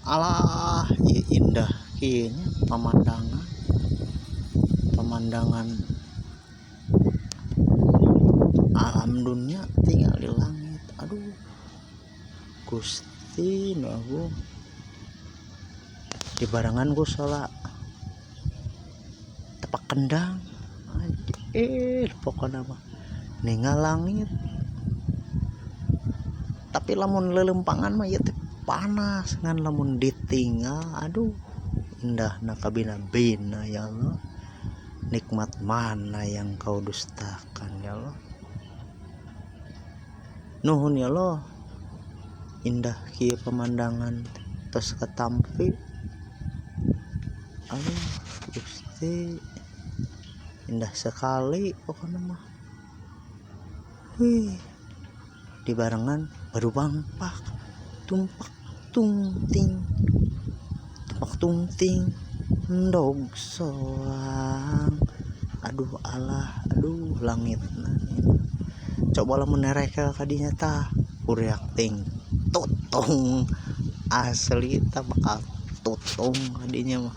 Alah ieu indah kieu nya pemandangan alam dunia tinggal di langit. Aduh Gusti nu agung dibarengan ku salah tepak kendang pokoknya mah ninggal langit. Tapi lamun lelempangan mah ieu teh panas ngan lamun ditinggal aduh indahna kabina-bina ya Allah. Nikmat mana yang kau dustakan ya Allah. Nuhun ya Allah, indah kieu pemandangan tos katampi. Aduh Gusti indah sekali pokoknya mah. Wih, dibarengan baru bangpak tumpak tungting ndog soang. Aduh Allah, aduh langit coba lah menereka kadinya tah kuriak ting tutong asli tak bakal tutong kadinya mah.